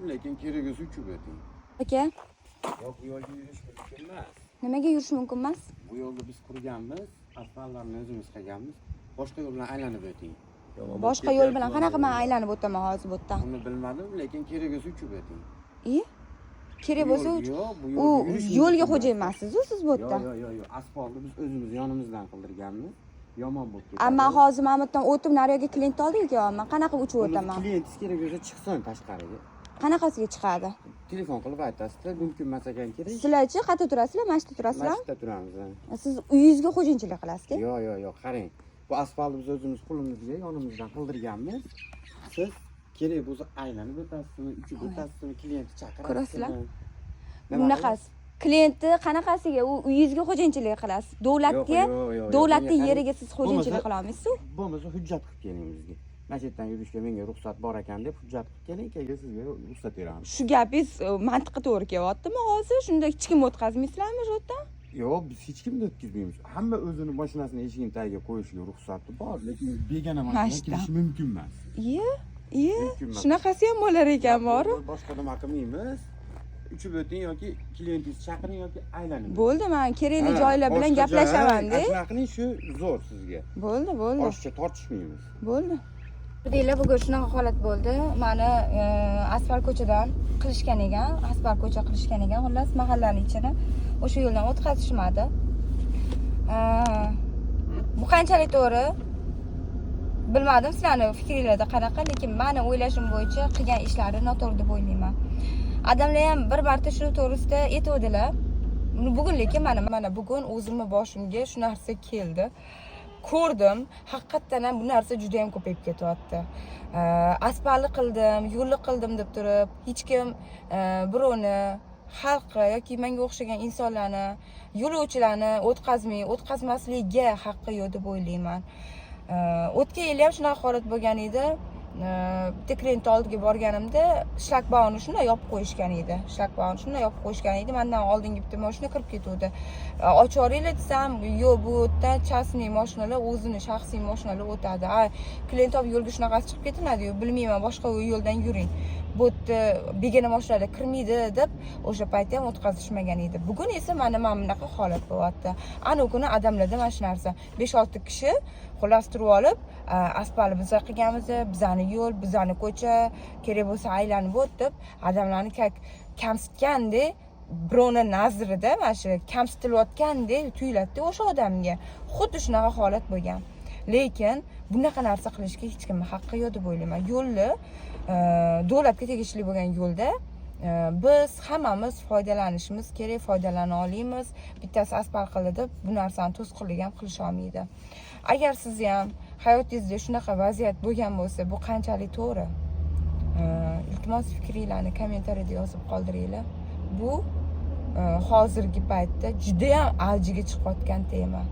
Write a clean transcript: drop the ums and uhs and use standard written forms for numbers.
Lekin keragisi uchib o'ting. Aka, Yo'q, bu yo'lga yurish mumkin emas. nimaga yurish mumkin emas? Bu yo'lni biz qurganmiz, asfaltlarni o'zimiz qilganmiz. Boshqa yo'l bilan aylanib o'ting. Boshqa yo'l bilan qanaqa men aylanib o'taman hozir bu yerdan? Uni bilmadim, lekin keragisi uchib o'ting. Kerak bo'lsa Yo'q, bu u yo'lga yurish yo'lga mumkin xo'ja emas. emassiz-ku siz bu yerda. Yo'q. Asfaltni biz o'zimiz yonimizdan qildirganmiz. Yomon bo'lib ketdi. Amma hozir mana bu yerdan o'tib nariyoqga klient oldik kelyapman. Qanaqa uchib o'taman? Klientingiz kerak bo'lsa chiqsin tashqariga. Qanaqasiga chiqadi? Telefon qilib aytasizlar, mumkin emas ekan kerak. Sizlarchi qayerda turasizlar? Mana shu yerda turasizlar? Mashqda turamiz. Siz uyingizga xo'jayinchilik qilasiz-ku? Yo'q, qarang. Bu asfaltni biz o'zimiz qo'limizga yonimizdan qildirganmiz. Siz kerak bo'lsa aylanib o'tasizmi, uchib o'tasizmi, klientni chaqirasizmi? Ko'rasizlar? Bunaqasi. Klientni qanaqasiga u uyingizga xo'jayinchilik qilasiz? Davlatga, davlatning yeriga siz xo'jayinchilik qila olmaysiz-ku? Bo'lmasa hujjat qilib keling bizga. Mana shu yerdan yurishga menga ruxsat bor ekan deb hujjat qilib keling, keyin sizga ruxsat beramiz. Shu gapingiz mantiqqa to'g'ri kelyaptimi hozir? Shunda hech kim o'tkazmaysizlarmi shu yerdan? Yo'q, biz hech kimni o'tkazmaymiz. Hamma o'zini mashinasini eshigining tagiga qo'yishiga ruxsati bor, lekin begona mashina kirishi mumkin emas. Shunaqasi ham bo'lar ekan, bor. Boshqa nima qilmaymiz. Uchib o'ting yoki klientingizni chaqiring yoki aylaning. Bo'ldi, men kerakli joylar bilan gaplashaman-da. Shunaqining shu zo'r sizga. Bo'ldi. Boshqa tortishmaymiz. Bo'ldi. Deylar, bugun shunaqa holat bo'ldi. Mani asfalt ko'chadan qilishgan ekan, asfalt ko'cha qilishgan ekan. Xullas, mahallaning ichini o'sha yo'ldan o'tkazishmadi. Bu qanchalik to'g'ri? Bilmadim, sizlarning fikringlarda qanaqa, lekin meni o'ylashim bo'yicha qilgan ishlari noto'g'ri deb o'ylayman. Odamlar ham bir marta shu to'g'risida aytuvdilar. Bugun lekin mana bugun o'zimni boshimga shu narsa keldi. Ko'rdim, haqiqatan ham bu narsa juda ham ko'payib ketyapti. Asfaltni qildim, yo'lni qildim deb turib, hech kim birovni xalqi yoki menga o'xshagan insonlarni, yo'lovchilarni o'tkazmasligiga haqqi yo'q deb o'ylayman. O'tgan yil ham shunaqa holat bo'lgan edi. Bitta klient oldiga borganimda shlagbaumni shunday yopib qo'yishgan edi. Mendan oldingi bitta mashina kirib ketuvdi. Ochib yuboringlar desam, yo'q, bu yerdan chasniy mashinalar, o'zini shaxsiy mashinalar o'tadi. Klient olib yo'lga shunaqasi chiqib ketiladi-yu, bilmayman, boshqa yo'ldan yuring. Bu yerda begona mashinalar kirmaydi deb o'sha paytda ham o'tkazishmagan edi. Bugun esa mana bunaqa holat bo'lyapti. Ana u kuni odamlarda mana shu narsa 5-6 kishi xullas turib olib, asfaltni biz qilganmiz, bizani yo'l, bizani ko'cha, kerak bo'lsa aylanib o'tib, odamlarni kamsitgandek, birovni nazarida mana shu kamsitilayotgandek tuyuladi o'sha odamga. Xuddi shunaqa holat bo'lgan. Lekin bunaqa narsa qilishga hech kimning haqqi yo'q deb o'ylayman. Yo'lni davlatga tegishli bo'lgan yo'lda biz hammamiz foydalanishimiz kerak, foydalana olamiz. Bittasi asfalt qildi deb bu narsani to'sqinlik ham qilisha olmaydi. Agar siz ham hayotingizda shunaqa vaziyat bo'lgan bo'lsa, bu qanchalik to'g'ri? Iltimos fikringlarni kommentariyada yozib qoldiringlar. Bu hozirgi paytda juda ham avjiga chiqayotgan tema.